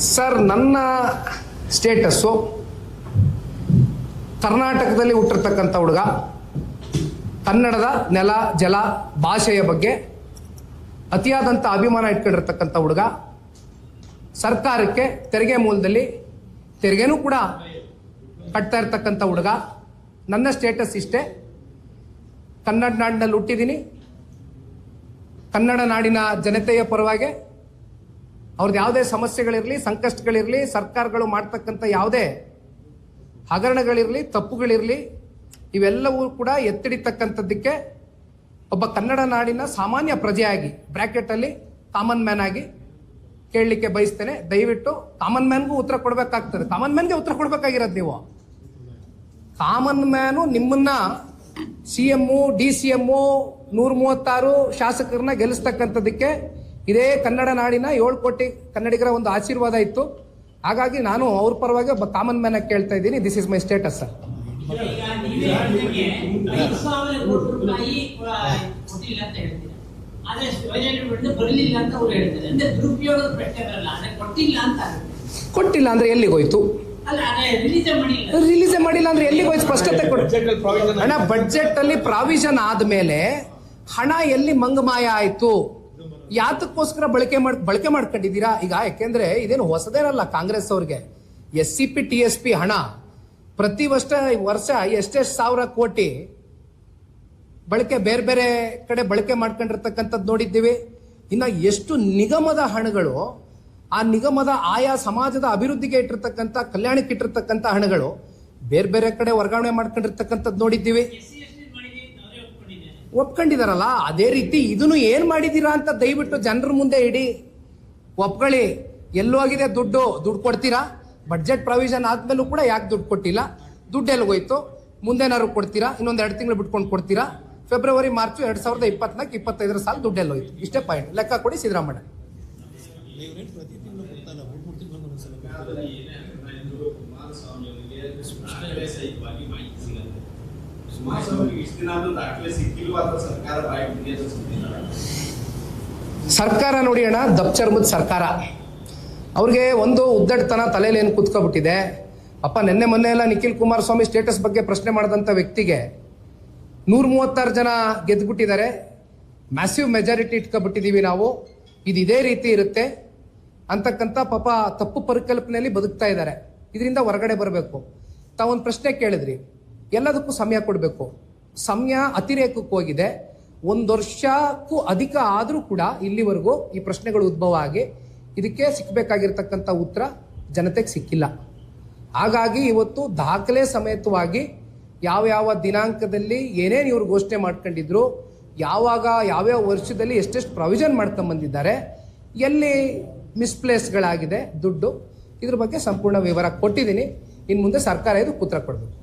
Sir, ನನ್ನ status ಕರ್ನಾಟಕದಲ್ಲಿ ಹುಟ್ಟಿರ್ತಕ್ಕಂಥ ಹುಡುಗ, ಕನ್ನಡದ ನೆಲ ಜಲ ಭಾಷೆಯ ಬಗ್ಗೆ ಅತಿಯಾದಂಥ ಅಭಿಮಾನ ಇಟ್ಕೊಂಡಿರ್ತಕ್ಕಂಥ ಹುಡುಗ, ಸರ್ಕಾರಕ್ಕೆ ತೆರಿಗೆ ಮೂಲದಲ್ಲಿ ತೆರಿಗೆನೂ ಕೂಡ ಕಟ್ತಾ ಇರ್ತಕ್ಕಂಥ ಹುಡುಗ. ನನ್ನ ಸ್ಟೇಟಸ್ ಇಷ್ಟೇ. ಕನ್ನಡ ನಾಡಿನಲ್ಲಿ ಹುಟ್ಟಿದ್ದೀನಿ. ಕನ್ನಡ ನಾಡಿನ ಜನತೆಯ ಪರವಾಗಿ ಅವ್ರದ್ದು ಯಾವುದೇ ಸಮಸ್ಯೆಗಳಿರಲಿ, ಸಂಕಷ್ಟಗಳಿರಲಿ, ಸರ್ಕಾರಗಳು ಮಾಡ್ತಕ್ಕಂಥ ಯಾವುದೇ ಹಗರಣಗಳಿರಲಿ, ತಪ್ಪುಗಳಿರಲಿ, ಇವೆಲ್ಲವೂ ಕೂಡ ಎತ್ತಿಡಿತಕ್ಕಂಥದ್ದಕ್ಕೆ ಒಬ್ಬ ಕನ್ನಡ ನಾಡಿನ ಸಾಮಾನ್ಯ ಪ್ರಜೆಯಾಗಿ ಬ್ರ್ಯಾಕೆಟಲ್ಲಿ ಕಾಮನ್ ಮ್ಯಾನ್ ಆಗಿ ಕೇಳಲಿಕ್ಕೆ ಬಯಸ್ತೇನೆ. ದಯವಿಟ್ಟು ಕಾಮನ್ ಮ್ಯಾನ್ಗೂ ಉತ್ತರ ಕೊಡಬೇಕಾಗ್ತದೆ. ಕಾಮನ್ ಮ್ಯಾನ್ಗೆ ಉತ್ತರ ಕೊಡಬೇಕಾಗಿರೋದು ನೀವು. ಕಾಮನ್ ಮ್ಯಾನು ನಿಮ್ಮನ್ನ CM, DCM 136 ಶಾಸಕರನ್ನ ಗೆಲ್ಲಿಸ್ತಕ್ಕಂಥದ್ದಕ್ಕೆ ಇದೇ ಕನ್ನಡ ನಾಡಿನ 7 ಕೋಟಿ ಕನ್ನಡಿಗರ ಒಂದು ಆಶೀರ್ವಾದ ಇತ್ತು. ಹಾಗಾಗಿ ನಾನು ಅವ್ರ ಪರವಾಗಿ ಒಬ್ಬ ಕಾಮನ್ ಮ್ಯಾನ್ ಆಗಿ ಕೇಳ್ತಾ ಇದ್ದೀನಿ. This is my status sir. ಕೊಟ್ಟಿಲ್ಲ ಅಂದ್ರೆ ಎಲ್ಲಿಗೋಯ್ತು? ರಿಲೀಸೇ ಮಾಡಿಲ್ಲ ಅಂದ್ರೆ ಎಲ್ಲಿಗೋಯ್ತು? ಸ್ಪಷ್ಟತೆ ಕೊಡಿ ಅಣ್ಣ. ಬಡ್ಜೆಟ್ ಅಲ್ಲಿ ಪ್ರಾವಿಷನ್ ಆದ್ಮೇಲೆ ಹಣ ಎಲ್ಲಿ ಮಂಗಮಾಯ ಆಯ್ತು? ಯಾತಕ್ಕೋಸ್ಕರ ಬಳಕೆ ಮಾಡ್ಕೊಂಡಿದ್ದೀರಾ? ಈಗ ಯಾಕೆಂದ್ರೆ ಇದೇನು ಹೊಸದೇನಲ್ಲ ಕಾಂಗ್ರೆಸ್ ಅವ್ರಿಗೆ. SCP TSP ಹಣ ಪ್ರತಿ ವರ್ಷ ಎಷ್ಟೆಷ್ಟು ಸಾವಿರ ಕೋಟಿ ಬಳಕೆ ಬೇರೆ ಬೇರೆ ಕಡೆ ಬಳಕೆ ಮಾಡ್ಕೊಂಡಿರ್ತಕ್ಕಂಥದ್ದು ನೋಡಿದ್ದೀವಿ. ಇನ್ನ ಎಷ್ಟು ನಿಗಮದ ಹಣಗಳು, ಆ ನಿಗಮದ ಆಯಾ ಸಮಾಜದ ಅಭಿವೃದ್ಧಿಗೆ ಇಟ್ಟಿರ್ತಕ್ಕಂಥ, ಕಲ್ಯಾಣಕ್ಕೆ ಇಟ್ಟಿರ್ತಕ್ಕಂಥ ಹಣಗಳು ಬೇರೆ ಬೇರೆ ಕಡೆ ವರ್ಗಾವಣೆ ಮಾಡ್ಕೊಂಡಿರ್ತಕ್ಕಂಥದ್ದು ನೋಡಿದ್ದೀವಿ. ಒಪ್ಕೊಂಡಿದಾರಲ್ಲ, ಅದೇ ರೀತಿ ಇದನ್ನು ಏನ್ ಮಾಡಿದೀರಾ ಅಂತ ದಯವಿಟ್ಟು ಜನರ ಮುಂದೆ ಇಡಿ, ಒಪ್ಕೊಳ್ಳಿ. ಎಲ್ಲೂ ಆಗಿದೆ ದುಡ್ಡು ಕೊಡ್ತೀರಾ? ಬಡ್ಜೆಟ್ ಪ್ರಾವಿಷನ್ ಆದ್ಮೇಲೂ ಕೂಡ ಯಾಕೆ ದುಡ್ಡು ಕೊಟ್ಟಿಲ್ಲ? ದುಡ್ಡು ಎಲ್ಲಿಗೋಯ್ತು? ಮುಂದೇನಾದ್ರು ಕೊಡ್ತೀರಾ? ಇನ್ನೊಂದು 2 ತಿಂಗಳು ಬಿಟ್ಕೊಂಡು ಕೊಡ್ತೀರಾ? ಫೆಬ್ರವರಿ ಮಾರ್ಚ್ 2024-25 ಸಾಲ ದುಡ್ಡು ಎಲ್ಲೋಯ್ತು? ಇಷ್ಟೇ ಪಾಯಿಂಟ್. ಲೆಕ್ಕ ಕೊಡಿ ಸಿದ್ದರಾಮಯ್ಯ. ಸರ್ಕಾರ ನೋಡಿ ಅಣ್ಣ, ದಪ್ಚರ್ಮದ ಸರ್ಕಾರ. ಅವ್ರಿಗೆ ಒಂದು ಉದ್ದಟತನ ತಲೆಯಲ್ಲಿ ಏನು ಕುತ್ಕೊಬಿಟ್ಟಿದೆ. ಅಪ್ಪ ನೆನ್ನೆ ಮೊನ್ನೆ ಎಲ್ಲ ನಿಖಿಲ್ ಕುಮಾರಸ್ವಾಮಿ ಸ್ಟೇಟಸ್ ಬಗ್ಗೆ ಪ್ರಶ್ನೆ ಮಾಡಿದಂಥ ವ್ಯಕ್ತಿಗೆ 136 ಜನ ಗೆದ್ದುಬಿಟ್ಟಿದ್ದಾರೆ. ಮ್ಯಾಸಿವ್ ಮೆಜಾರಿಟಿ ಇಟ್ಕೊಬಿಟ್ಟಿದ್ದೀವಿ ನಾವು. ಇದು ಇದೇ ರೀತಿ ಇರುತ್ತೆ ಅಂತಕ್ಕಂಥ ಪಾಪ ತಪ್ಪು ಪರಿಕಲ್ಪನೆಯಲ್ಲಿ ಬದುಕ್ತಾ ಇದ್ದಾರೆ. ಇದರಿಂದ ಹೊರಗಡೆ ಬರಬೇಕು. ತಾವೊಂದು ಪ್ರಶ್ನೆ ಕೇಳಿದ್ರಿ, ಎಲ್ಲದಕ್ಕೂ ಸಮಯ ಕೊಡಬೇಕು. ಸಮಯ ಅತಿರೇಕಕ್ಕೆ ಹೋಗಿದೆ. 1 ವರ್ಷಕ್ಕೂ ಅಧಿಕ ಆದರೂ ಕೂಡ ಇಲ್ಲಿವರೆಗೂ ಈ ಪ್ರಶ್ನೆಗಳು ಉದ್ಭವ ಆಗಿ ಇದಕ್ಕೆ ಸಿಕ್ಕಬೇಕಾಗಿರ್ತಕ್ಕಂಥ ಉತ್ತರ ಜನತೆಗೆ ಸಿಕ್ಕಿಲ್ಲ. ಹಾಗಾಗಿ ಇವತ್ತು ದಾಖಲೆ ಸಮೇತವಾಗಿ ಯಾವ ದಿನಾಂಕದಲ್ಲಿ ಏನೇನು ಇವರು ಘೋಷಣೆ ಮಾಡ್ಕೊಂಡಿದ್ರು, ಯಾವ್ಯಾವ ವರ್ಷದಲ್ಲಿ ಎಷ್ಟೆಷ್ಟು ಪ್ರಾವಿಷನ್ ಮಾಡ್ಕೊಂಡ್ಬಂದಿದ್ದಾರೆ, ಎಲ್ಲಿ ಮಿಸ್ಪ್ಲೇಸ್ಗಳಾಗಿದೆ ದುಡ್ಡು, ಇದ್ರ ಬಗ್ಗೆ ಸಂಪೂರ್ಣ ವಿವರ ಕೊಟ್ಟಿದ್ದೀನಿ. ಇನ್ನು ಮುಂದೆ ಸರ್ಕಾರ ಇದು ಉತ್ತರ ಕೊಡಬೇಕು.